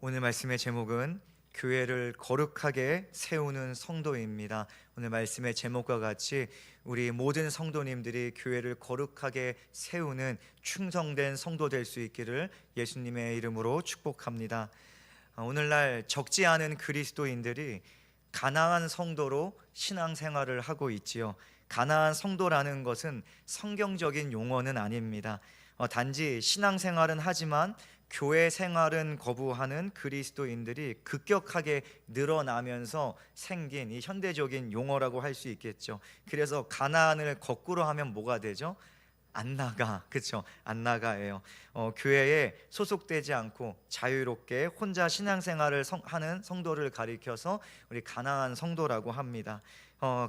오늘 말씀의 제목은 교회를 거룩하게 세우는 성도입니다. 오늘 말씀의 제목과 같이 우리 모든 성도님들이 교회를 거룩하게 세우는 충성된 성도 될 수 있기를 예수님의 이름으로 축복합니다. 오늘날 적지 않은 그리스도인들이 가나안 성도로 신앙생활을 하고 있지요. 가나안 성도라는 것은 성경적인 용어는 아닙니다. 단지 신앙생활은 하지만 교회 생활은 거부하는 그리스도인들이 급격하게 늘어나면서 생긴 이 현대적인 용어라고 할 수 있겠죠. 그래서 가나안을 거꾸로 하면 뭐가 되죠? 안 나가, 그렇죠? 안 나가예요. 교회에 소속되지 않고 자유롭게 혼자 신앙생활을 하는 성도를 가리켜서 우리 가나안 성도라고 합니다.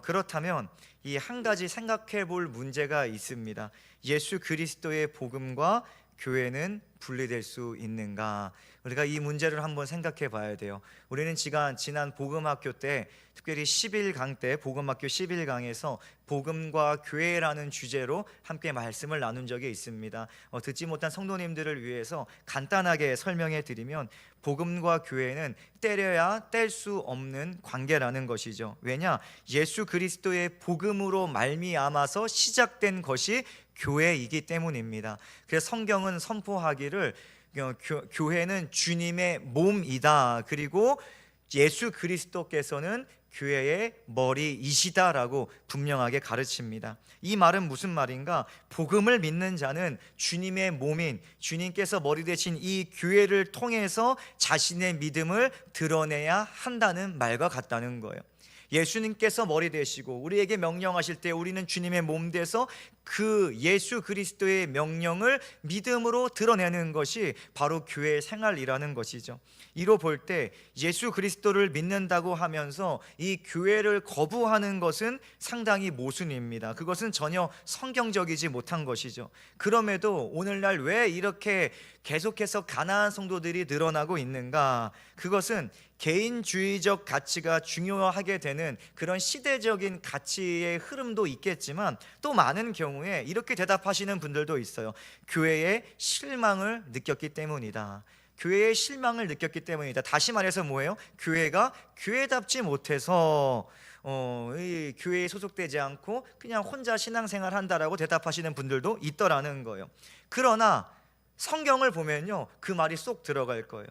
그렇다면 이 한 가지 생각해 볼 문제가 있습니다. 예수 그리스도의 복음과 교회는 분리될 수 있는가? 우리가 이 문제를 한번 생각해 봐야 돼요. 우리는 지난 복음학교 때, 특별히 11강 때 복음학교 11강에서 복음과 교회라는 주제로 함께 말씀을 나눈 적이 있습니다. 듣지 못한 성도님들을 위해서 간단하게 설명해 드리면, 복음과 교회는 때려야 뗄 수 없는 관계라는 것이죠. 왜냐? 예수 그리스도의 복음으로 말미암아서 시작된 것이 교회이기 때문입니다. 그래서 성경은 선포하기를 교회는 주님의 몸이다, 그리고 예수 그리스도께서는 교회의 머리이시다라고 분명하게 가르칩니다. 이 말은 무슨 말인가? 복음을 믿는 자는 주님의 몸인 주님께서 머리 되신 이 교회를 통해서 자신의 믿음을 드러내야 한다는 말과 같다는 거예요. 예수님께서 머리 되시고 우리에게 명령하실 때 우리는 주님의 몸 돼서 그 예수 그리스도의 명령을 믿음으로 드러내는 것이 바로 교회 생활이라는 것이죠. 이로 볼 때 예수 그리스도를 믿는다고 하면서 이 교회를 거부하는 것은 상당히 모순입니다. 그것은 전혀 성경적이지 못한 것이죠. 그럼에도 오늘날 왜 이렇게 계속해서 가나안 성도들이 늘어나고 있는가? 그것은 개인주의적 가치가 중요하게 되는 그런 시대적인 가치의 흐름도 있겠지만, 또 많은 경우에 이렇게 대답하시는 분들도 있어요. 교회의 실망을 느꼈기 때문이다. 교회의 실망을 느꼈기 때문이다. 다시 말해서 뭐예요? 교회가 교회답지 못해서 이 교회에 소속되지 않고 그냥 혼자 신앙생활 한다라고 대답하시는 분들도 있더라는 거예요. 그러나 성경을 보면요, 그 말이 쏙 들어갈 거예요.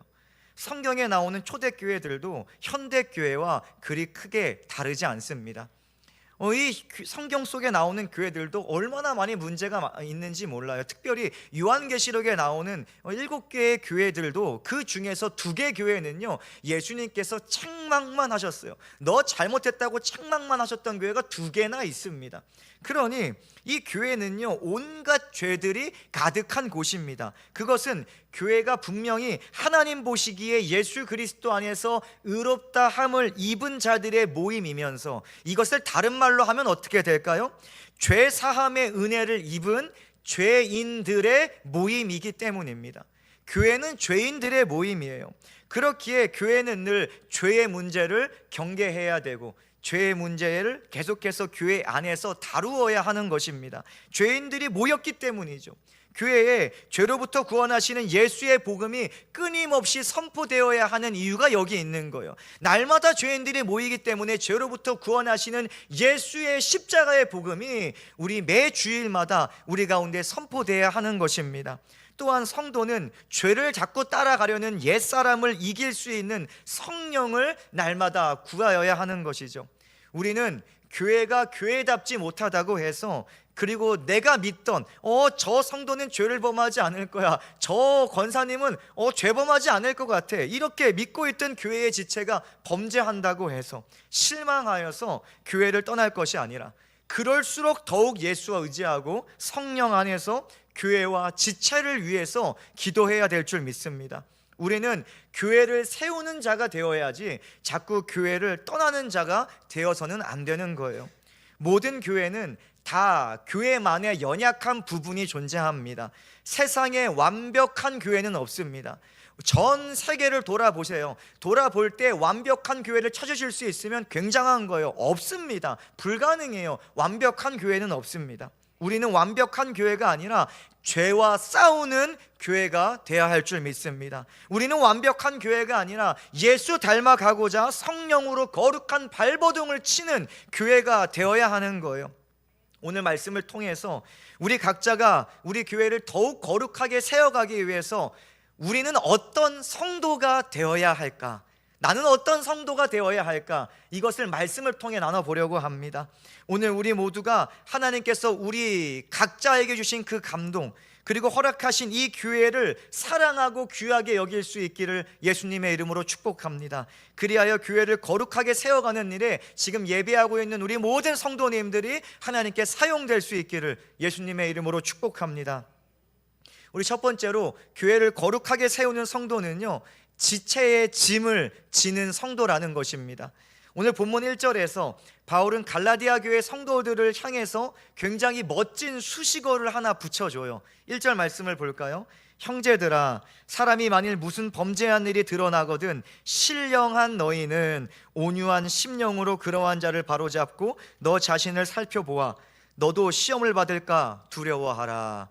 성경에 나오는 초대교회들도 현대교회와 그리 크게 다르지 않습니다. 이 성경 속에 나오는 교회들도 얼마나 많이 문제가 있는지 몰라요. 특별히 요한계시록에 나오는 7개의 교회들도 그 중에서 2개 교회는요, 예수님께서 책망만 하셨어요. 너 잘못했다고 책망만 하셨던 교회가 2개나 있습니다. 그러니 이 교회는요, 온갖 죄들이 가득한 곳입니다. 그것은 교회가 분명히 하나님 보시기에 예수 그리스도 안에서 의롭다 함을 입은 자들의 모임이면서, 이것을 다른 말로 하면 어떻게 될까요? 죄 사함의 은혜를 입은 죄인들의 모임이기 때문입니다. 교회는 죄인들의 모임이에요. 그렇기에 교회는 늘 죄의 문제를 경계해야 되고 죄의 문제를 계속해서 교회 안에서 다루어야 하는 것입니다. 죄인들이 모였기 때문이죠. 교회에 죄로부터 구원하시는 예수의 복음이 끊임없이 선포되어야 하는 이유가 여기 있는 거예요. 날마다 죄인들이 모이기 때문에 죄로부터 구원하시는 예수의 십자가의 복음이 우리 매 주일마다 우리 가운데 선포되어야 하는 것입니다. 또한 성도는 죄를 자꾸 따라가려는 옛사람을 이길 수 있는 성령을 날마다 구하여야 하는 것이죠. 우리는 교회가 교회답지 못하다고 해서, 그리고 내가 믿던 저 성도는 죄를 범하지 않을 거야, 저 권사님은 죄범하지 않을 것 같아, 이렇게 믿고 있던 교회의 지체가 범죄한다고 해서 실망하여서 교회를 떠날 것이 아니라, 그럴수록 더욱 예수와 의지하고 성령 안에서 교회와 지체를 위해서 기도해야 될 줄 믿습니다. 우리는 교회를 세우는 자가 되어야지 자꾸 교회를 떠나는 자가 되어서는 안 되는 거예요. 모든 교회는 다 교회만의 연약한 부분이 존재합니다. 세상에 완벽한 교회는 없습니다. 전 세계를 돌아보세요. 돌아볼 때 완벽한 교회를 찾으실 수 있으면 굉장한 거예요. 없습니다. 불가능해요. 완벽한 교회는 없습니다. 우리는 완벽한 교회가 아니라 죄와 싸우는 교회가 되어야 할 줄 믿습니다. 우리는 완벽한 교회가 아니라 예수 닮아가고자 성령으로 거룩한 발버둥을 치는 교회가 되어야 하는 거예요. 오늘 말씀을 통해서 우리 각자가 우리 교회를 더욱 거룩하게 세워가기 위해서 우리는 어떤 성도가 되어야 할까? 나는 어떤 성도가 되어야 할까? 이것을 말씀을 통해 나눠보려고 합니다. 오늘 우리 모두가 하나님께서 우리 각자에게 주신 그 감동, 그리고 허락하신 이 교회를 사랑하고 귀하게 여길 수 있기를 예수님의 이름으로 축복합니다. 그리하여 교회를 거룩하게 세워가는 일에 지금 예배하고 있는 우리 모든 성도님들이 하나님께 사용될 수 있기를 예수님의 이름으로 축복합니다. 우리 첫 번째로 교회를 거룩하게 세우는 성도는요, 지체의 짐을 지는 성도라는 것입니다. 오늘 본문 1절에서 바울은 갈라디아 교회 성도들을 향해서 굉장히 멋진 수식어를 하나 붙여줘요. 1절 말씀을 볼까요? 형제들아, 사람이 만일 무슨 범죄한 일이 드러나거든 신령한 너희는 온유한 심령으로 그러한 자를 바로잡고 너 자신을 살펴보아 너도 시험을 받을까 두려워하라.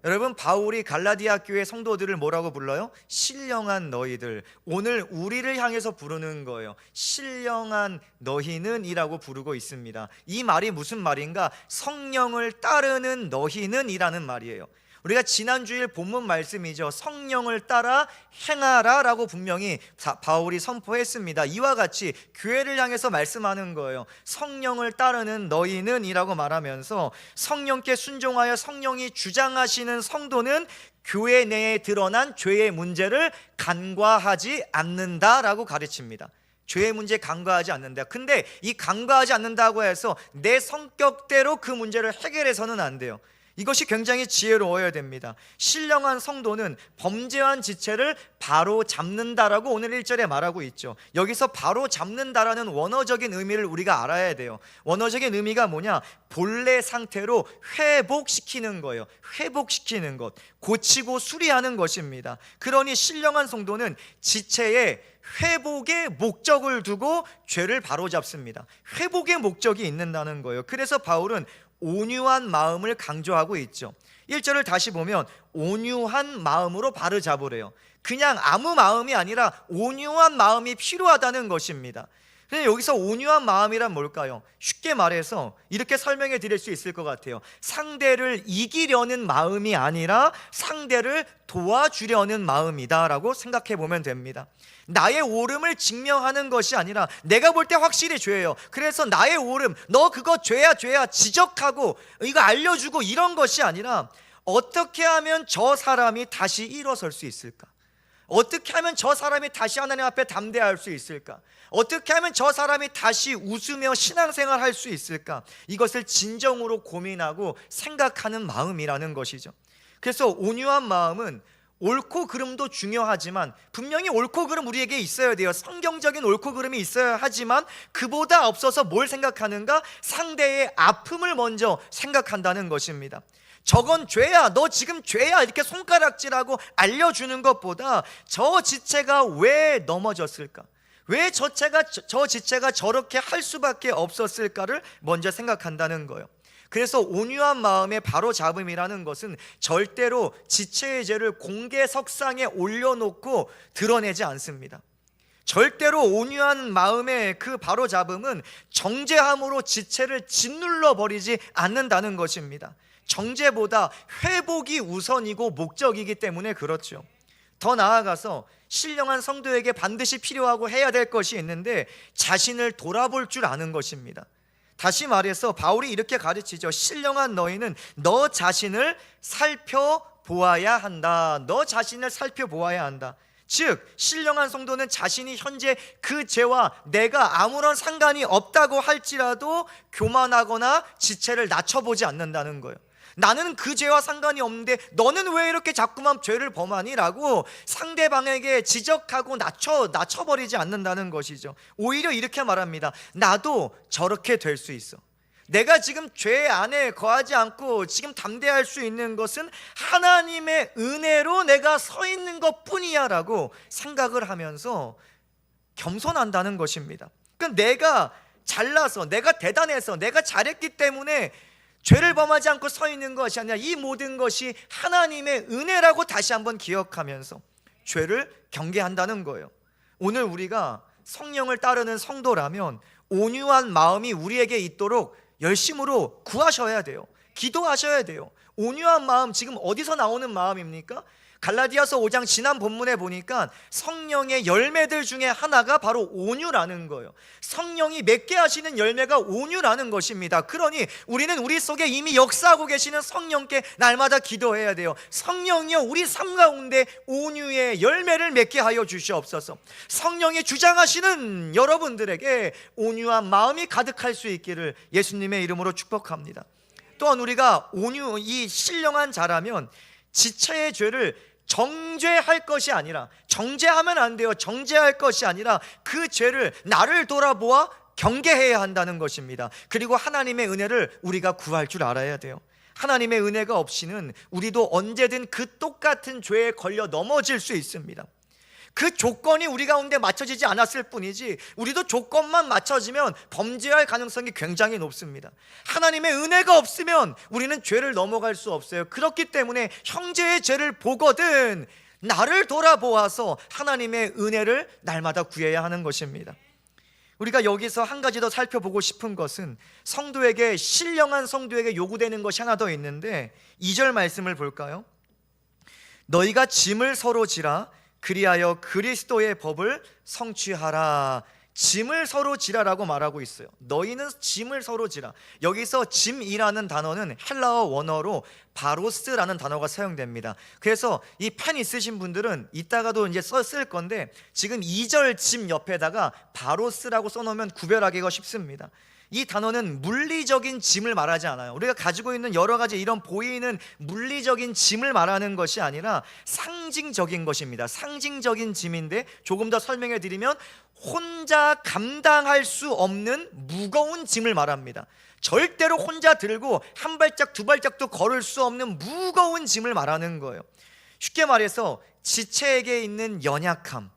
여러분, 바울이 갈라디아 교회 성도들을 뭐라고 불러요? 신령한 너희들. 오늘 우리를 향해서 부르는 거예요. 신령한 너희는 이라고 부르고 있습니다. 이 말이 무슨 말인가? 성령을 따르는 너희는 이라는 말이에요. 우리가 지난주일 본문 말씀이죠. 성령을 따라 행하라 라고 분명히 바울이 선포했습니다. 이와 같이 교회를 향해서 말씀하는 거예요. 성령을 따르는 너희는 이라고 말하면서 성령께 순종하여 성령이 주장하시는 성도는 교회 내에 드러난 죄의 문제를 간과하지 않는다라고 가르칩니다. 죄의 문제 간과하지 않는다. 근데 이 간과하지 않는다고 해서 내 성격대로 그 문제를 해결해서는 안 돼요. 이것이 굉장히 지혜로워야 됩니다. 신령한 성도는 범죄한 지체를 바로 잡는다라고 오늘 1절에 말하고 있죠. 여기서 바로 잡는다라는 원어적인 의미를 우리가 알아야 돼요. 원어적인 의미가 뭐냐? 본래 상태로 회복시키는 거예요. 회복시키는 것, 고치고 수리하는 것입니다. 그러니 신령한 성도는 지체의 회복의 목적을 두고 죄를 바로잡습니다. 회복의 목적이 있는다는 거예요. 그래서 바울은 온유한 마음을 강조하고 있죠. 1절을 다시 보면 온유한 마음으로 바로잡으래요. 그냥 아무 마음이 아니라 온유한 마음이 필요하다는 것입니다. 근데 여기서 온유한 마음이란 뭘까요? 쉽게 말해서 이렇게 설명해 드릴 수 있을 것 같아요. 상대를 이기려는 마음이 아니라 상대를 도와주려는 마음이다라고 생각해 보면 됩니다. 나의 옳음을 증명하는 것이 아니라 내가 볼 때 확실히 죄예요. 그래서 나의 옳음, 너 그거 죄야 지적하고 이거 알려주고 이런 것이 아니라 어떻게 하면 저 사람이 다시 일어설 수 있을까? 어떻게 하면 저 사람이 다시 하나님 앞에 담대할 수 있을까? 어떻게 하면 저 사람이 다시 웃으며 신앙생활 할 수 있을까? 이것을 진정으로 고민하고 생각하는 마음이라는 것이죠. 그래서 온유한 마음은 옳고 그름도 중요하지만 분명히 옳고 그름 우리에게 있어야 돼요. 성경적인 옳고 그름이 있어야 하지만 그보다 앞서서 뭘 생각하는가? 상대의 아픔을 먼저 생각한다는 것입니다. 저건 죄야, 너 지금 죄야 이렇게 손가락질하고 알려주는 것보다 저 지체가 왜 넘어졌을까? 왜 저 지체가 저렇게 할 수밖에 없었을까를 먼저 생각한다는 거예요. 그래서 온유한 마음의 바로잡음이라는 것은 절대로 지체의 죄를 공개석상에 올려놓고 드러내지 않습니다. 절대로 온유한 마음의 그 바로잡음은 정죄함으로 지체를 짓눌러 버리지 않는다는 것입니다. 정죄보다 회복이 우선이고 목적이기 때문에 그렇죠. 더 나아가서 신령한 성도에게 반드시 필요하고 해야 될 것이 있는데 자신을 돌아볼 줄 아는 것입니다. 다시 말해서 바울이 이렇게 가르치죠. 신령한 너희는 너 자신을 살펴보아야 한다. 너 자신을 살펴보아야 한다. 즉 신령한 성도는 자신이 현재 그 죄와 내가 아무런 상관이 없다고 할지라도 교만하거나 지체를 낮춰보지 않는다는 거예요. 나는 그 죄와 상관이 없는데 너는 왜 이렇게 자꾸만 죄를 범하니? 라고 상대방에게 지적하고 낮춰버리지 않는다는 것이죠. 오히려 이렇게 말합니다. 나도 저렇게 될 수 있어. 내가 지금 죄 안에 거하지 않고 지금 담대할 수 있는 것은 하나님의 은혜로 내가 서 있는 것 뿐이야 라고 생각을 하면서 겸손한다는 것입니다. 그러니까 내가 잘나서, 내가 대단해서, 내가 잘했기 때문에 죄를 범하지 않고 서 있는 것이 아니라 이 모든 것이 하나님의 은혜라고 다시 한번 기억하면서 죄를 경계한다는 거예요. 오늘 우리가 성령을 따르는 성도라면 온유한 마음이 우리에게 있도록 열심으로 구하셔야 돼요. 기도하셔야 돼요. 온유한 마음, 지금 어디서 나오는 마음입니까? 갈라디아서 5장 지난 본문에 보니까 성령의 열매들 중에 하나가 바로 온유라는 거예요. 성령이 맺게 하시는 열매가 온유라는 것입니다. 그러니 우리는 우리 속에 이미 역사하고 계시는 성령께 날마다 기도해야 돼요. 성령이여, 우리 삶 가운데 온유의 열매를 맺게 하여 주시옵소서. 성령이 주장하시는 여러분들에게 온유한 마음이 가득할 수 있기를 예수님의 이름으로 축복합니다. 또한 우리가 온유, 이 신령한 자라면 지체의 죄를 정죄할 것이 아니라, 정죄하면 안 돼요. 정죄할 것이 아니라 그 죄를 나를 돌아보아 경계해야 한다는 것입니다. 그리고 하나님의 은혜를 우리가 구할 줄 알아야 돼요. 하나님의 은혜가 없이는 우리도 언제든 그 똑같은 죄에 걸려 넘어질 수 있습니다. 그 조건이 우리 가운데 맞춰지지 않았을 뿐이지 우리도 조건만 맞춰지면 범죄할 가능성이 굉장히 높습니다. 하나님의 은혜가 없으면 우리는 죄를 넘어갈 수 없어요. 그렇기 때문에 형제의 죄를 보거든 나를 돌아보아서 하나님의 은혜를 날마다 구해야 하는 것입니다. 우리가 여기서 한 가지 더 살펴보고 싶은 것은 성도에게, 신령한 성도에게 요구되는 것이 하나 더 있는데 2절 말씀을 볼까요? 너희가 짐을 서로 지라 그리하여 그리스도의 법을 성취하라. 짐을 서로 지라라고 말하고 있어요. 너희는 짐을 서로 지라. 여기서 짐이라는 단어는 헬라어 원어로 바로스라는 단어가 사용됩니다. 그래서 이 펜 있으신 분들은 이따가도 이제 쓸 건데 지금 2절 짐 옆에다가 바로스라고 써놓으면 구별하기가 쉽습니다. 이 단어는 물리적인 짐을 말하지 않아요. 우리가 가지고 있는 여러 가지 이런 보이는 물리적인 짐을 말하는 것이 아니라 상징적인 것입니다. 상징적인 짐인데 조금 더 설명해 드리면 혼자 감당할 수 없는 무거운 짐을 말합니다. 절대로 혼자 들고 한 발짝 두 발짝도 걸을 수 없는 무거운 짐을 말하는 거예요. 쉽게 말해서 지체에게 있는 연약함,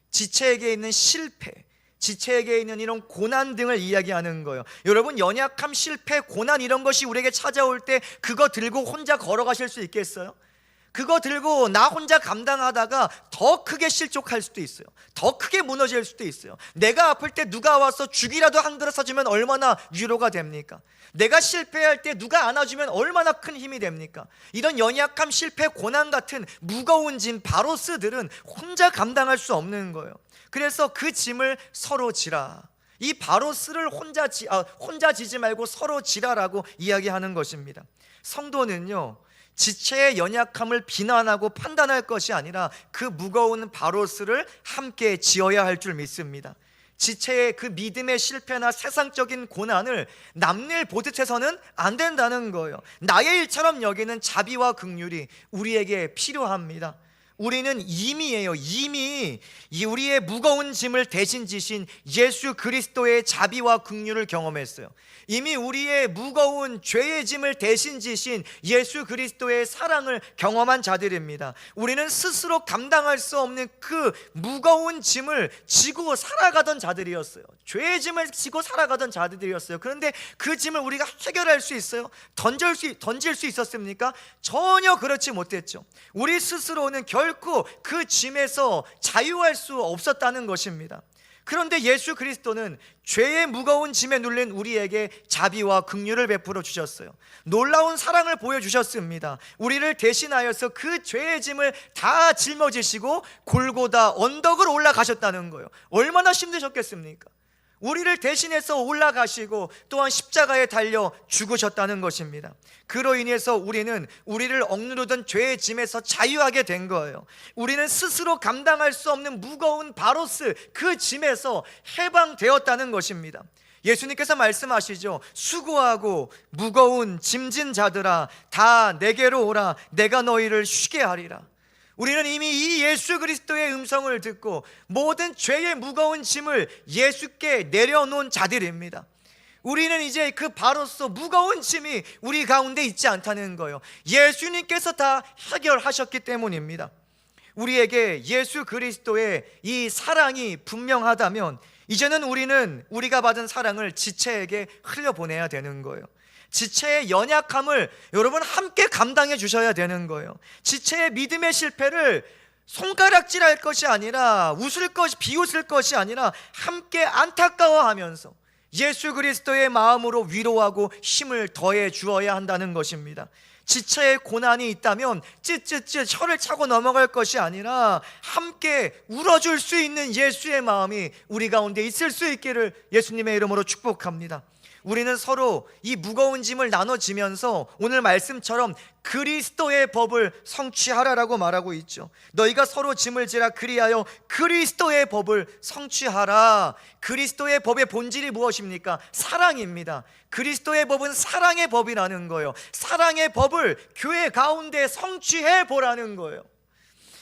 지체에게 있는 실패, 지체에게 있는 이런 고난 등을 이야기하는 거예요. 여러분, 연약함, 실패, 고난 이런 것이 우리에게 찾아올 때 그거 들고 혼자 걸어가실 수 있겠어요? 그거 들고 나 혼자 감당하다가 더 크게 실족할 수도 있어요. 더 크게 무너질 수도 있어요. 내가 아플 때 누가 와서 죽이라도 한 그릇 사주면 얼마나 위로가 됩니까? 내가 실패할 때 누가 안아주면 얼마나 큰 힘이 됩니까? 이런 연약함, 실패, 고난 같은 무거운 짐, 바로스들은 혼자 감당할 수 없는 거예요. 그래서 그 짐을 서로 지라. 이 바로스를 혼자 지지 말고 서로 지라라고 이야기하는 것입니다. 성도는요, 지체의 연약함을 비난하고 판단할 것이 아니라 그 무거운 바로스를 함께 지어야 할 줄 믿습니다. 지체의 그 믿음의 실패나 세상적인 고난을 남일 보듯 해서는 안 된다는 거예요. 나의 일처럼 여기는 자비와 긍휼이 우리에게 필요합니다. 우리는 이미 우리의 무거운 짐을 대신 지신 예수 그리스도의 자비와 긍휼을 경험했어요. 이미 우리의 무거운 죄의 짐을 대신 지신 예수 그리스도의 사랑을 경험한 자들입니다. 우리는 스스로 감당할 수 없는 그 무거운 짐을 지고 살아가던 자들이었어요. 죄의 짐을 지고 살아가던 자들이었어요. 그런데 그 짐을 우리가 해결할 수 있어요? 던질 수 있었습니까? 전혀 그렇지 못했죠. 우리 스스로는 결코 그 짐에서 자유할 수 없었다는 것입니다. 그런데 예수 그리스도는 죄의 무거운 짐에 눌린 우리에게 자비와 긍휼을 베풀어 주셨어요. 놀라운 사랑을 보여주셨습니다. 우리를 대신하여서 그 죄의 짐을 다 짊어지시고 골고다 언덕을 올라가셨다는 거예요. 얼마나 힘드셨겠습니까? 우리를 대신해서 올라가시고 또한 십자가에 달려 죽으셨다는 것입니다. 그로 인해서 우리는 우리를 억누르던 죄의 짐에서 자유하게 된 거예요. 우리는 스스로 감당할 수 없는 무거운 바로스, 그 짐에서 해방되었다는 것입니다. 예수님께서 말씀하시죠. 수고하고 무거운 짐진 자들아 다 내게로 오라. 내가 너희를 쉬게 하리라. 우리는 이미 이 예수 그리스도의 음성을 듣고 모든 죄의 무거운 짐을 예수께 내려놓은 자들입니다. 우리는 이제 그 바로서 무거운 짐이 우리 가운데 있지 않다는 거예요. 예수님께서 다 해결하셨기 때문입니다. 우리에게 예수 그리스도의 이 사랑이 분명하다면 이제는 우리는 우리가 받은 사랑을 지체에게 흘려보내야 되는 거예요. 지체의 연약함을 여러분 함께 감당해 주셔야 되는 거예요. 지체의 믿음의 실패를 손가락질할 것이 아니라 웃을 것이 비웃을 것이 아니라 함께 안타까워하면서 예수 그리스도의 마음으로 위로하고 힘을 더해 주어야 한다는 것입니다. 지체의 고난이 있다면 찌찌찌 혀를 차고 넘어갈 것이 아니라 함께 울어줄 수 있는 예수의 마음이 우리 가운데 있을 수 있기를 예수님의 이름으로 축복합니다. 우리는 서로 이 무거운 짐을 나눠지면서 오늘 말씀처럼 그리스도의 법을 성취하라라고 말하고 있죠. 너희가 서로 짐을 지라 그리하여 그리스도의 법을 성취하라. 그리스도의 법의 본질이 무엇입니까? 사랑입니다. 그리스도의 법은 사랑의 법이라는 거예요. 사랑의 법을 교회 가운데 성취해 보라는 거예요.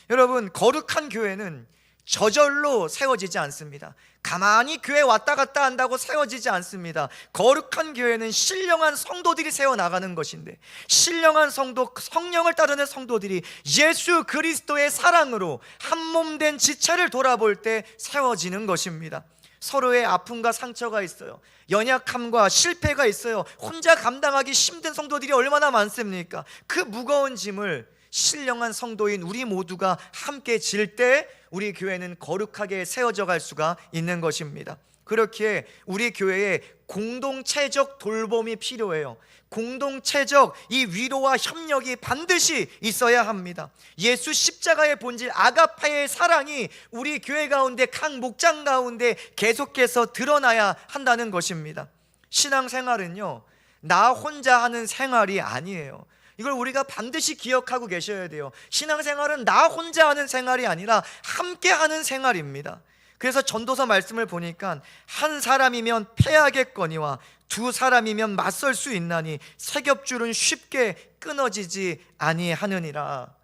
여러분, 거룩한 교회는 저절로 세워지지 않습니다. 가만히 교회 왔다 갔다 한다고 세워지지 않습니다. 거룩한 교회는 신령한 성도들이 세워나가는 것인데, 신령한 성도, 성령을 따르는 성도들이 예수 그리스도의 사랑으로 한몸된 지체를 돌아볼 때 세워지는 것입니다. 서로의 아픔과 상처가 있어요. 연약함과 실패가 있어요. 혼자 감당하기 힘든 성도들이 얼마나 많습니까? 그 무거운 짐을 신령한 성도인 우리 모두가 함께 질 때 우리 교회는 거룩하게 세워져 갈 수가 있는 것입니다. 그렇기에 우리 교회에 공동체적 돌봄이 필요해요. 공동체적 이 위로와 협력이 반드시 있어야 합니다. 예수 십자가의 본질 아가파의 사랑이 우리 교회 가운데 각 목장 가운데 계속해서 드러나야 한다는 것입니다. 신앙생활은요, 나 혼자 하는 생활이 아니에요. 이걸 우리가 반드시 기억하고 계셔야 돼요. 신앙생활은 나 혼자 하는 생활이 아니라 함께 하는 생활입니다. 그래서 전도서 말씀을 보니까 한 사람이면 패하겠거니와 두 사람이면 맞설 수 있나니 세 겹줄은 쉽게 끊어지지 아니하느니라.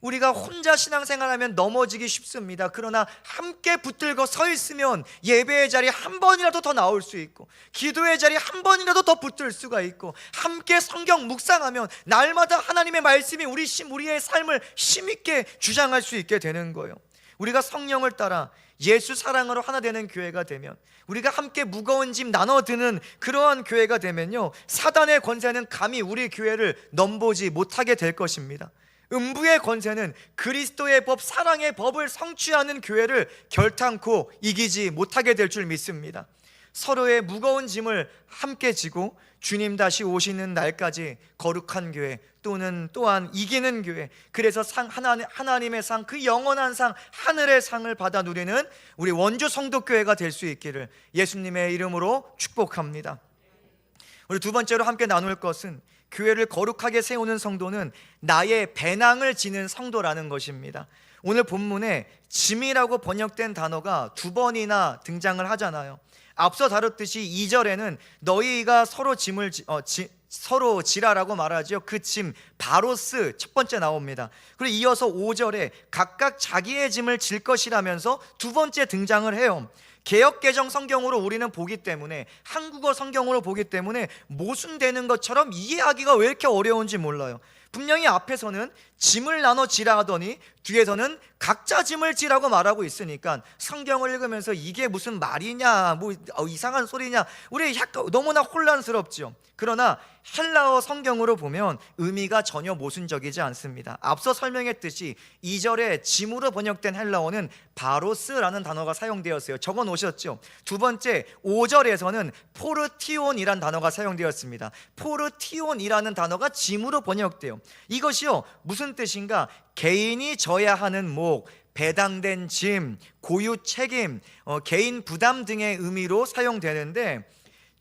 우리가 혼자 신앙생활하면 넘어지기 쉽습니다. 그러나 함께 붙들고 서 있으면 예배의 자리 한 번이라도 더 나올 수 있고, 기도의 자리 한 번이라도 더 붙들 수가 있고, 함께 성경 묵상하면 날마다 하나님의 말씀이 우리의 삶을 힘있게 주장할 수 있게 되는 거예요. 우리가 성령을 따라 예수 사랑으로 하나 되는 교회가 되면, 우리가 함께 무거운 짐 나눠 드는 그러한 교회가 되면요, 사단의 권세는 감히 우리 교회를 넘보지 못하게 될 것입니다. 음부의 권세는 그리스도의 법, 사랑의 법을 성취하는 교회를 결탄코 이기지 못하게 될 줄 믿습니다. 서로의 무거운 짐을 함께 지고 주님 다시 오시는 날까지 거룩한 교회, 또한 이기는 교회, 그래서 하나님의 상, 그 영원한 상, 하늘의 상을 받아 누리는 우리 원주 성도교회가 될 수 있기를 예수님의 이름으로 축복합니다. 우리 두 번째로 함께 나눌 것은, 교회를 거룩하게 세우는 성도는 나의 배낭을 지는 성도라는 것입니다. 오늘 본문에 짐이라고 번역된 단어가 두 번이나 등장을 하잖아요. 앞서 다뤘듯이 2절에는 너희가 서로 서로 지라라고 말하죠. 그 짐 바로스 첫 번째 나옵니다. 그리고 이어서 5절에 각각 자기의 짐을 질 것이라면서 두 번째 등장을 해요. 개역개정 성경으로 우리는 보기 때문에, 한국어 성경으로 보기 때문에 모순되는 것처럼 이해하기가 왜 이렇게 어려운지 몰라요. 분명히 앞에서는 짐을 나눠 지라 하더니 뒤에서는 각자 짐을 지라고 말하고 있으니까 성경을 읽으면서 이게 무슨 말이냐, 이상한 소리냐, 우리 약간 너무나 혼란스럽죠. 그러나 헬라어 성경으로 보면 의미가 전혀 모순적이지 않습니다. 앞서 설명했듯이 2절에 짐으로 번역된 헬라어는 바로스라는 단어가 사용되었어요. 적어 놓으셨죠? 두 번째 5절에서는 포르티온이라는 단어가 사용되었습니다. 포르티온이라는 단어가 짐으로 번역돼요. 이것이요, 무슨 뜻인가? 개인이 져야 하는 목, 배당된 짐, 고유 책임, 개인 부담 등의 의미로 사용되는데,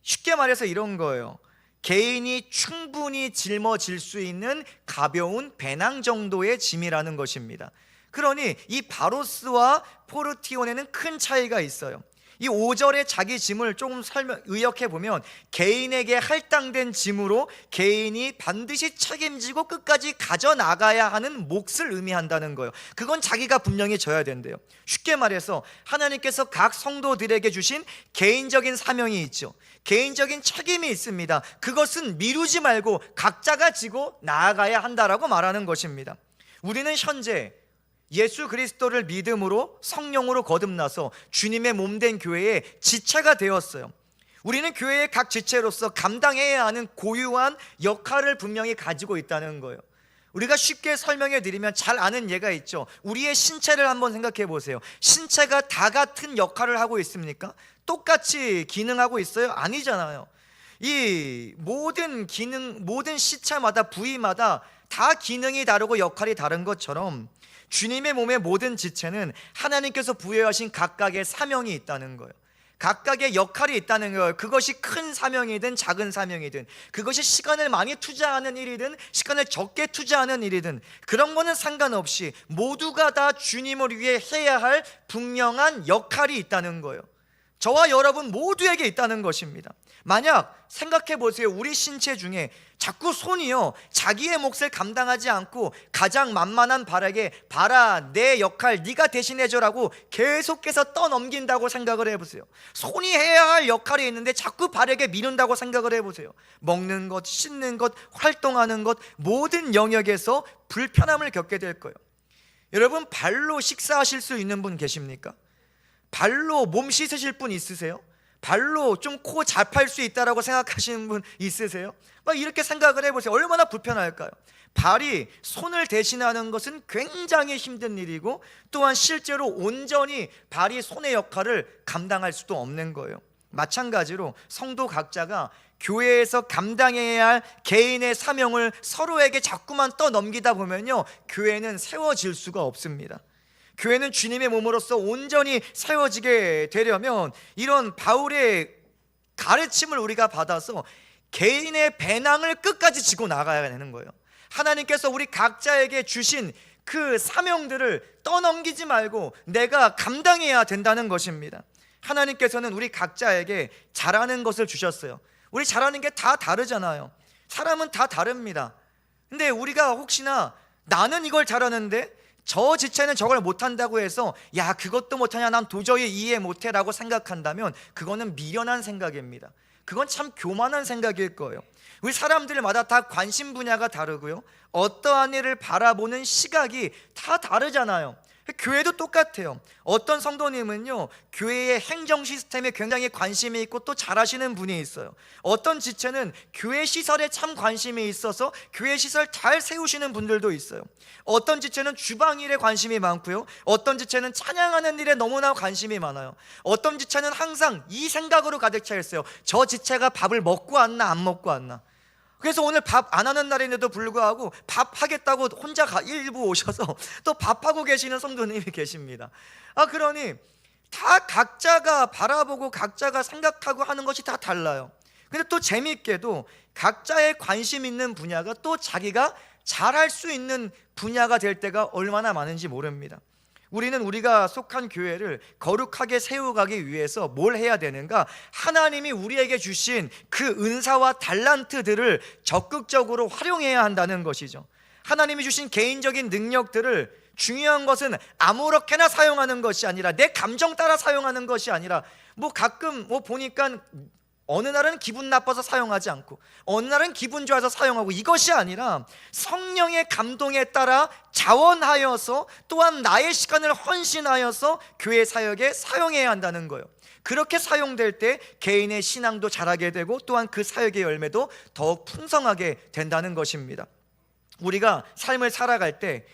쉽게 말해서 이런 거예요. 개인이 충분히 짊어질 수 있는 가벼운 배낭 정도의 짐이라는 것입니다. 그러니 이 바로스와 포르티온에는 큰 차이가 있어요. 이 5절의 자기 짐을 조금 의역해 보면, 개인에게 할당된 짐으로 개인이 반드시 책임지고 끝까지 가져나가야 하는 몫을 의미한다는 거예요. 그건 자기가 분명히 져야 된대요. 쉽게 말해서 하나님께서 각 성도들에게 주신 개인적인 사명이 있죠. 개인적인 책임이 있습니다. 그것은 미루지 말고 각자가 지고 나아가야 한다라고 말하는 것입니다. 우리는 현재 예수 그리스도를 믿음으로 성령으로 거듭나서 주님의 몸된 교회의 지체가 되었어요. 우리는 교회의 각 지체로서 감당해야 하는 고유한 역할을 분명히 가지고 있다는 거예요. 우리가 쉽게 설명해 드리면 잘 아는 예가 있죠. 우리의 신체를 한번 생각해 보세요. 신체가 다 같은 역할을 하고 있습니까? 똑같이 기능하고 있어요? 아니잖아요. 이 모든 기능, 모든 시체마다, 부위마다 다 기능이 다르고 역할이 다른 것처럼 주님의 몸의 모든 지체는 하나님께서 부여하신 각각의 사명이 있다는 거예요. 각각의 역할이 있다는 거예요. 그것이 큰 사명이든 작은 사명이든, 그것이 시간을 많이 투자하는 일이든 시간을 적게 투자하는 일이든, 그런 거는 상관없이 모두가 다 주님을 위해 해야 할 분명한 역할이 있다는 거예요. 저와 여러분 모두에게 있다는 것입니다. 만약 생각해 보세요. 우리 신체 중에 자꾸 손이요, 자기의 몫을 감당하지 않고 가장 만만한 발에게 봐라, 내 역할 네가 대신해줘라고 계속해서 떠넘긴다고 생각을 해보세요. 손이 해야 할 역할이 있는데 자꾸 발에게 미룬다고 생각을 해보세요. 먹는 것, 씻는 것, 활동하는 것, 모든 영역에서 불편함을 겪게 될 거예요. 여러분, 발로 식사하실 수 있는 분 계십니까? 발로 몸 씻으실 분 있으세요? 발로 좀 코 잘 팔 수 있다라고 생각하시는 분 있으세요? 막 이렇게 생각을 해보세요. 얼마나 불편할까요? 발이 손을 대신하는 것은 굉장히 힘든 일이고, 또한 실제로 온전히 발이 손의 역할을 감당할 수도 없는 거예요. 마찬가지로 성도 각자가 교회에서 감당해야 할 개인의 사명을 서로에게 자꾸만 떠넘기다 보면요, 교회는 세워질 수가 없습니다. 교회는 주님의 몸으로서 온전히 세워지게 되려면 이런 바울의 가르침을 우리가 받아서 개인의 배낭을 끝까지 지고 나가야 되는 거예요. 하나님께서 우리 각자에게 주신 그 사명들을 떠넘기지 말고 내가 감당해야 된다는 것입니다. 하나님께서는 우리 각자에게 잘하는 것을 주셨어요. 우리 잘하는 게 다 다르잖아요. 사람은 다 다릅니다. 근데 우리가 혹시나 나는 이걸 잘하는데 저 지체는 저걸 못한다고 해서 야, 그것도 못하냐, 난 도저히 이해 못해 라고 생각한다면 그거는 미련한 생각입니다. 그건 참 교만한 생각일 거예요. 우리 사람들마다 다 관심 분야가 다르고요, 어떠한 일을 바라보는 시각이 다 다르잖아요. 교회도 똑같아요. 어떤 성도님은요, 교회의 행정 시스템에 굉장히 관심이 있고 또 잘하시는 분이 있어요. 어떤 지체는 교회 시설에 참 관심이 있어서 교회 시설 잘 세우시는 분들도 있어요. 어떤 지체는 주방 일에 관심이 많고요, 어떤 지체는 찬양하는 일에 너무나 관심이 많아요. 어떤 지체는 항상 이 생각으로 가득 차 있어요. 저 지체가 밥을 먹고 왔나 안 먹고 왔나. 그래서 오늘 밥 안 하는 날인데도 불구하고 밥 하겠다고 혼자 일부 오셔서 또 밥하고 계시는 성도님이 계십니다. 그러니 다 각자가 바라보고 각자가 생각하고 하는 것이 다 달라요. 근데 또 재미있게도 각자의 관심 있는 분야가 또 자기가 잘할 수 있는 분야가 될 때가 얼마나 많은지 모릅니다. 우리는 우리가 속한 교회를 거룩하게 세워가기 위해서 뭘 해야 되는가? 하나님이 우리에게 주신 그 은사와 달란트들을 적극적으로 활용해야 한다는 것이죠. 하나님이 주신 개인적인 능력들을, 중요한 것은 아무렇게나 사용하는 것이 아니라 내 감정 따라 사용하는 것이 아니라, 가끔 보니까 어느 날은 기분 나빠서 사용하지 않고 어느 날은 기분 좋아서 사용하고, 이것이 아니라 성령의 감동에 따라 자원하여서 또한 나의 시간을 헌신하여서 교회 사역에 사용해야 한다는 거예요. 그렇게 사용될 때 개인의 신앙도 자라게 되고 또한 그 사역의 열매도 더욱 풍성하게 된다는 것입니다. 우리가 삶을 살아갈 때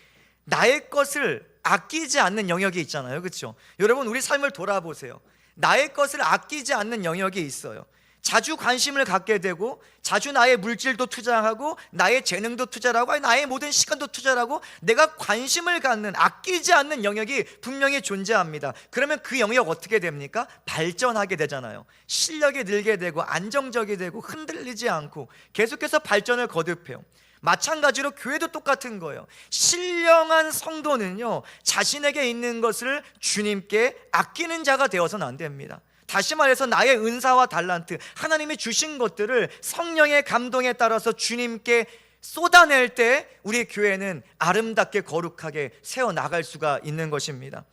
나의 것을 아끼지 않는 영역이 있잖아요, 그렇죠? 여러분, 우리 삶을 돌아보세요. 나의 것을 아끼지 않는 영역이 있어요. 자주 관심을 갖게 되고 자주 나의 물질도 투자하고 나의 재능도 투자하고 나의 모든 시간도 투자하고 내가 관심을 갖는, 아끼지 않는 영역이 분명히 존재합니다. 그러면 그 영역 어떻게 됩니까? 발전하게 되잖아요. 실력이 늘게 되고 안정적이 되고 흔들리지 않고 계속해서 발전을 거듭해요. 마찬가지로 교회도 똑같은 거예요. 신령한 성도는요, 자신에게 있는 것을 주님께 아끼는 자가 되어서는 안 됩니다. 다시 말해서 나의 은사와 달란트, 하나님이 주신 것들을 성령의 감동에 따라서 주님께 쏟아낼 때 우리 교회는 아름답게 거룩하게 세워나갈 수가 있는 것입니다.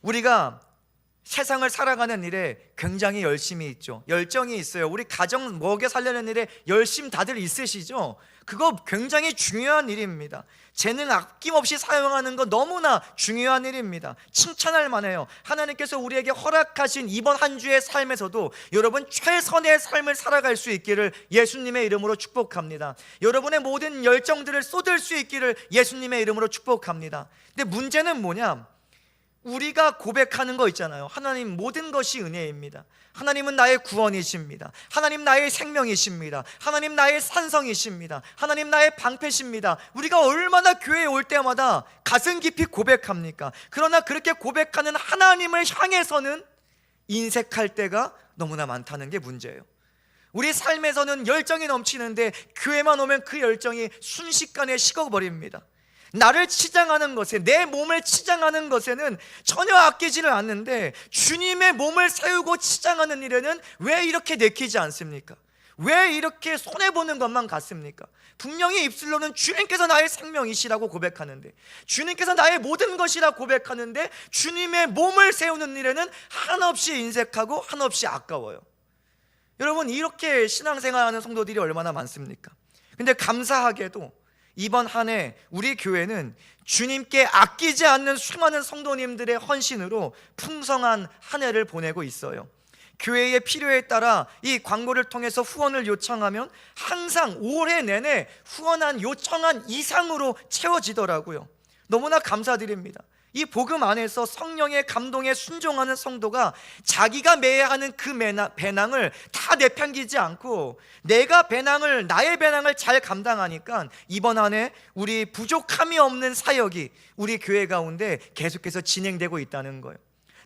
우리가 세상을 살아가는 일에 굉장히 열심히 있죠. 열정이 있어요. 우리 가정 먹여 살려는 일에 열심 다들 있으시죠? 그거 굉장히 중요한 일입니다. 재능 아낌없이 사용하는 거 너무나 중요한 일입니다. 칭찬할 만해요. 하나님께서 우리에게 허락하신 이번 한 주의 삶에서도 여러분 최선의 삶을 살아갈 수 있기를 예수님의 이름으로 축복합니다. 여러분의 모든 열정들을 쏟을 수 있기를 예수님의 이름으로 축복합니다. 근데 문제는 뭐냐? 우리가 고백하는 거 있잖아요. 하나님 모든 것이 은혜입니다. 하나님은 나의 구원이십니다. 하나님 나의 생명이십니다. 하나님 나의 산성이십니다. 하나님 나의 방패십니다. 우리가 얼마나 교회에 올 때마다 가슴 깊이 고백합니까? 그러나 그렇게 고백하는 하나님을 향해서는 인색할 때가 너무나 많다는 게 문제예요. 우리 삶에서는 열정이 넘치는데 교회만 오면 그 열정이 순식간에 식어버립니다. 나를 치장하는 것에, 내 몸을 치장하는 것에는 전혀 아끼지를 않는데 주님의 몸을 세우고 치장하는 일에는 왜 이렇게 내키지 않습니까? 왜 이렇게 손해보는 것만 같습니까? 분명히 입술로는 주님께서 나의 생명이시라고 고백하는데, 주님께서 나의 모든 것이라 고백하는데 주님의 몸을 세우는 일에는 한없이 인색하고 한없이 아까워요. 여러분, 이렇게 신앙생활하는 성도들이 얼마나 많습니까? 근데 감사하게도 이번 한 해 우리 교회는 주님께 아끼지 않는 수많은 성도님들의 헌신으로 풍성한 한 해를 보내고 있어요. 교회의 필요에 따라 이 광고를 통해서 후원을 요청하면 항상 올해 내내 후원한 요청한 이상으로 채워지더라고요. 너무나 감사드립니다. 이 복음 안에서 성령의 감동에 순종하는 성도가 자기가 매야 하는 그 배낭을 다 내팽기지 않고 나의 배낭을 잘 감당하니까 이번 한 해 우리 부족함이 없는 사역이 우리 교회 가운데 계속해서 진행되고 있다는 거예요.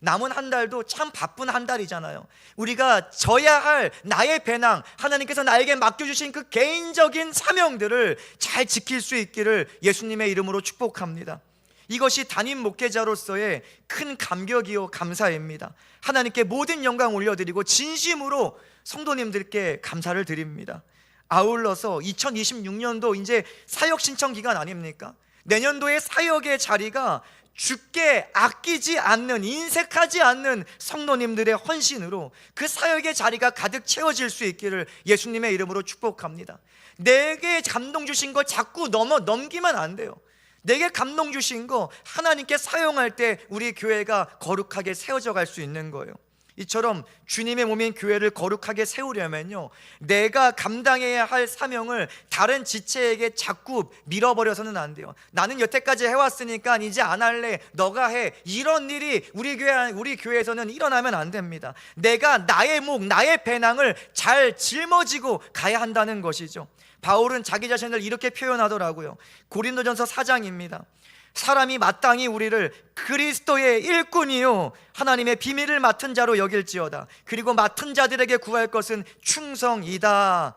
남은 한 달도 참 바쁜 한 달이잖아요. 우리가 져야 할 나의 배낭, 하나님께서 나에게 맡겨주신 그 개인적인 사명들을 잘 지킬 수 있기를 예수님의 이름으로 축복합니다. 이것이 담임 목회자로서의 큰 감격이요 감사입니다. 하나님께 모든 영광 올려드리고 진심으로 성도님들께 감사를 드립니다. 아울러서 2026년도 이제 사역 신청 기간 아닙니까? 내년도의 사역의 자리가 주께 아끼지 않는, 인색하지 않는 성도님들의 헌신으로 그 사역의 자리가 가득 채워질 수 있기를 예수님의 이름으로 축복합니다. 내게 감동 주신 거 자꾸 넘기면 안 돼요. 내게 감동 주신 거 하나님께 사용할 때 우리 교회가 거룩하게 세워져 갈 수 있는 거예요. 이처럼 주님의 몸인 교회를 거룩하게 세우려면요, 내가 감당해야 할 사명을 다른 지체에게 자꾸 밀어버려서는 안 돼요. 나는 여태까지 해왔으니까 이제 안 할래, 너가 해, 이런 일이 우리 교회에서는 일어나면 안 됩니다. 내가 나의 목, 나의 배낭을 잘 짊어지고 가야 한다는 것이죠. 바울은 자기 자신을 이렇게 표현하더라고요. 고린도전서 4장입니다. 사람이 마땅히 우리를 그리스도의 일꾼이요 하나님의 비밀을 맡은 자로 여길지어다. 그리고 맡은 자들에게 구할 것은 충성이다.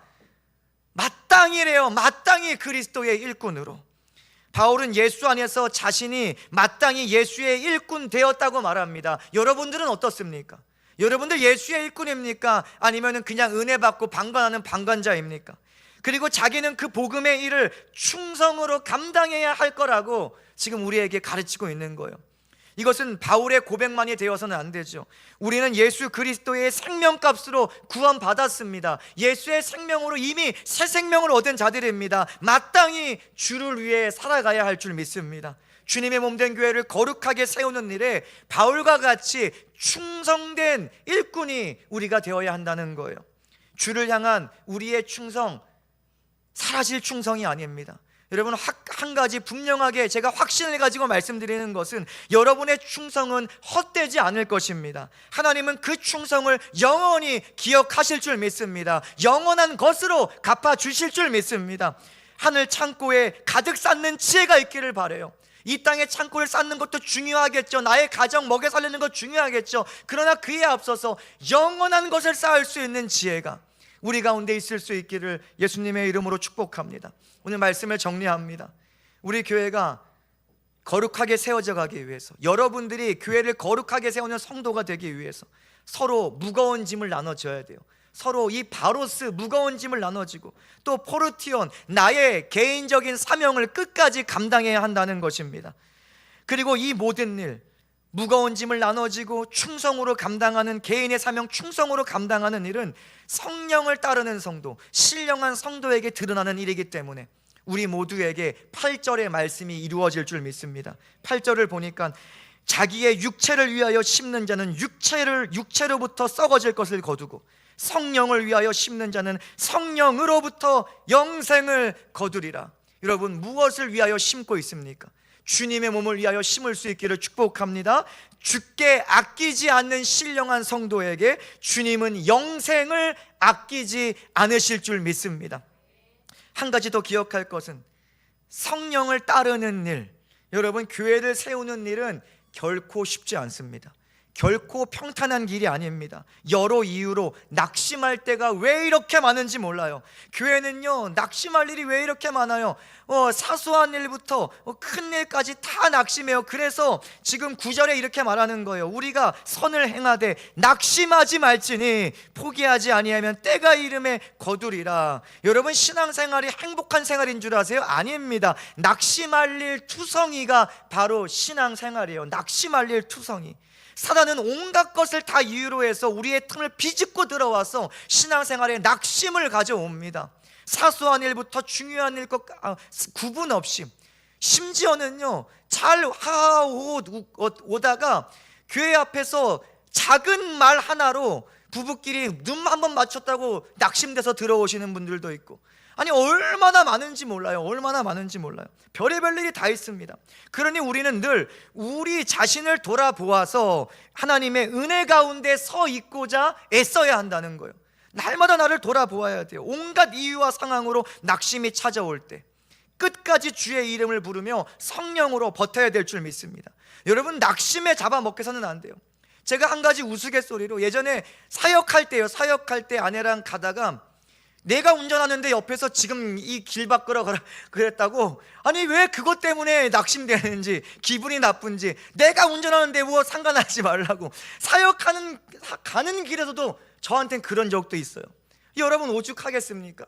마땅히래요. 마땅히 그리스도의 일꾼으로. 바울은 예수 안에서 자신이 마땅히 예수의 일꾼 되었다고 말합니다. 여러분들은 어떻습니까? 여러분들 예수의 일꾼입니까? 아니면 그냥 은혜 받고 방관하는 방관자입니까? 그리고 자기는 그 복음의 일을 충성으로 감당해야 할 거라고 지금 우리에게 가르치고 있는 거예요. 이것은 바울의 고백만이 되어서는 안 되죠. 우리는 예수 그리스도의 생명값으로 구원받았습니다. 예수의 생명으로 이미 새 생명을 얻은 자들입니다. 마땅히 주를 위해 살아가야 할 줄 믿습니다. 주님의 몸된 교회를 거룩하게 세우는 일에 바울과 같이 충성된 일꾼이 우리가 되어야 한다는 거예요. 주를 향한 우리의 충성, 사라질 충성이 아닙니다. 여러분, 한 가지 분명하게 제가 확신을 가지고 말씀드리는 것은 여러분의 충성은 헛되지 않을 것입니다. 하나님은 그 충성을 영원히 기억하실 줄 믿습니다. 영원한 것으로 갚아주실 줄 믿습니다. 하늘 창고에 가득 쌓는 지혜가 있기를 바라요. 이 땅에 창고를 쌓는 것도 중요하겠죠. 나의 가정 먹여 살리는 것 중요하겠죠. 그러나 그에 앞서서 영원한 것을 쌓을 수 있는 지혜가 우리 가운데 있을 수 있기를 예수님의 이름으로 축복합니다. 오늘 말씀을 정리합니다. 우리 교회가 거룩하게 세워져 가기 위해서, 여러분들이 교회를 거룩하게 세우는 성도가 되기 위해서 서로 무거운 짐을 나눠줘야 돼요. 서로 이 바로스 무거운 짐을 나눠지고, 또 포르티온 나의 개인적인 사명을 끝까지 감당해야 한다는 것입니다. 그리고 이 모든 일, 무거운 짐을 나눠지고 충성으로 감당하는, 개인의 사명 충성으로 감당하는 일은 성령을 따르는 성도, 신령한 성도에게 드러나는 일이기 때문에 우리 모두에게 8절의 말씀이 이루어질 줄 믿습니다. 8절을 보니까 자기의 육체를 위하여 심는 자는 육체로부터 썩어질 것을 거두고 성령을 위하여 심는 자는 성령으로부터 영생을 거두리라. 여러분, 무엇을 위하여 심고 있습니까? 주님의 몸을 위하여 심을 수 있기를 축복합니다. 주께 아끼지 않는 신령한 성도에게 주님은 영생을 아끼지 않으실 줄 믿습니다. 한 가지 더 기억할 것은 성령을 따르는 일, 여러분, 교회를 세우는 일은 결코 쉽지 않습니다. 결코 평탄한 길이 아닙니다. 여러 이유로 낙심할 때가 왜 이렇게 많은지 몰라요. 교회는요, 낙심할 일이 왜 이렇게 많아요? 사소한 일부터 큰 일까지 다 낙심해요. 그래서 지금 9절에 이렇게 말하는 거예요. 우리가 선을 행하되 낙심하지 말지니 포기하지 아니하면 때가 이름에 거두리라. 여러분, 신앙생활이 행복한 생활인 줄 아세요? 아닙니다. 낙심할 일 투성이가 바로 신앙생활이에요. 낙심할 일 투성이. 사단은 온갖 것을 다 이유로 해서 우리의 틈을 비집고 들어와서 신앙생활에 낙심을 가져옵니다. 사소한 일부터 중요한 일과 구분 없이, 심지어는요, 잘 오다가 교회 앞에서 작은 말 하나로 부부끼리 눈 한번 맞췄다고 낙심돼서 들어오시는 분들도 있고, 아니 얼마나 많은지 몰라요. 얼마나 많은지 몰라요. 별의별 일이 다 있습니다. 그러니 우리는 늘 우리 자신을 돌아보아서 하나님의 은혜 가운데 서 있고자 애써야 한다는 거예요. 날마다 나를 돌아보아야 돼요. 온갖 이유와 상황으로 낙심이 찾아올 때 끝까지 주의 이름을 부르며 성령으로 버텨야 될 줄 믿습니다. 여러분, 낙심에 잡아먹혀서는 안 돼요. 제가 한 가지 우스갯소리로 예전에 사역할 때 아내랑 가다가 내가 운전하는데 옆에서 지금 이 길 바꾸라 그랬다고, 아니 왜 그것 때문에 낙심되는지 기분이 나쁜지, 내가 운전하는데 뭐 상관하지 말라고. 가는 길에서도 저한테는 그런 적도 있어요. 여러분, 오죽하겠습니까?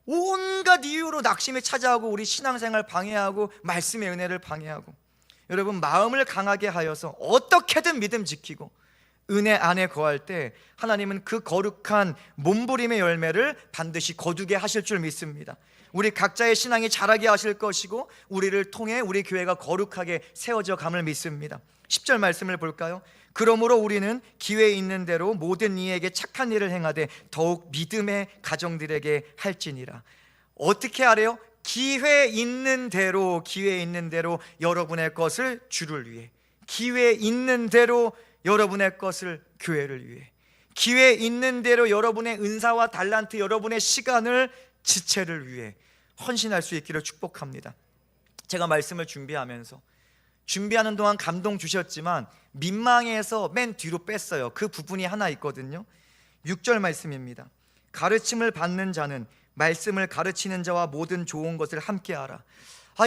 온갖 이유로 낙심이 찾아오고 우리 신앙생활 방해하고 말씀의 은혜를 방해하고, 여러분, 마음을 강하게 하여서 어떻게든 믿음 지키고 은혜 안에 거할 때 하나님은 그 거룩한 몸부림의 열매를 반드시 거두게 하실 줄 믿습니다. 우리 각자의 신앙이 자라게 하실 것이고 우리를 통해 우리 교회가 거룩하게 세워져 감을 믿습니다. 10절 말씀을 볼까요? 그러므로 우리는 기회 있는 대로 모든 이에게 착한 일을 행하되 더욱 믿음의 가정들에게 할지니라. 어떻게 하래요? 기회 있는 대로 여러분의 것을 주를 위해, 기회 있는 대로 여러분의 것을 교회를 위해, 기회 있는 대로 여러분의 은사와 달란트, 여러분의 시간을 지체를 위해 헌신할 수 있기를 축복합니다. 제가 말씀을 준비하는 동안 감동 주셨지만 민망해서 맨 뒤로 뺐어요. 그 부분이 하나 있거든요. 6절 말씀입니다. 가르침을 받는 자는 말씀을 가르치는 자와 모든 좋은 것을 함께하라.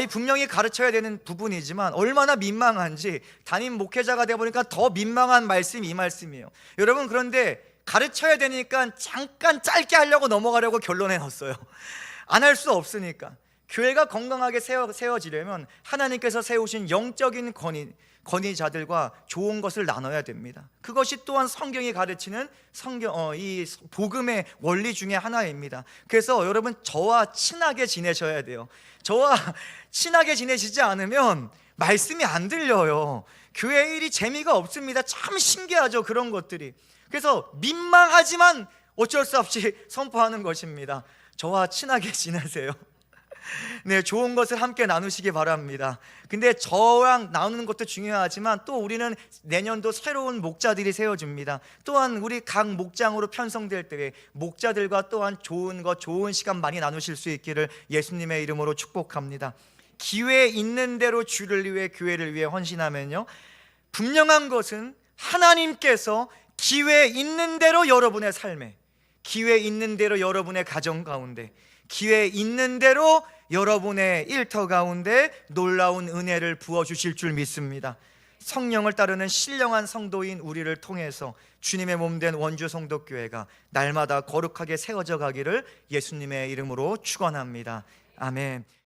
이 분명히 가르쳐야 되는 부분이지만 얼마나 민망한지, 담임 목회자가 되어 보니까 더 민망한 말씀이 이 말씀이에요. 여러분, 그런데 가르쳐야 되니까 잠깐 짧게 하려고 넘어가려고 결론에 넣었어요. 안 할 수 없으니까. 교회가 건강하게 세워지려면 하나님께서 세우신 영적인 권위자들과 좋은 것을 나눠야 됩니다. 그것이 또한 성경이 가르치는 이 복음의 원리 중에 하나입니다. 그래서 여러분, 저와 친하게 지내셔야 돼요. 저와 친하게 지내시지 않으면 말씀이 안 들려요. 교회 일이 재미가 없습니다. 참 신기하죠, 그런 것들이. 그래서 민망하지만 어쩔 수 없이 선포하는 것입니다. 저와 친하게 지내세요. 네, 좋은 것을 함께 나누시기 바랍니다. 근데 저랑 나누는 것도 중요하지만 또 우리는 내년도 새로운 목자들이 세워집니다. 또한 우리 각 목장으로 편성될 때에 목자들과 또한 좋은 시간 많이 나누실 수 있기를 예수님의 이름으로 축복합니다. 기회 있는 대로 주를 위해, 교회를 위해 헌신하면요, 분명한 것은 하나님께서 기회 있는 대로 여러분의 삶에, 기회 있는 대로 여러분의 가정 가운데, 기회 있는 대로 여러분의 일터 가운데 놀라운 은혜를 부어주실 줄 믿습니다. 성령을 따르는 신령한 성도인 우리를 통해서 주님의 몸된 원주 성도교회가 날마다 거룩하게 세워져 가기를 예수님의 이름으로 축원합니다. 아멘.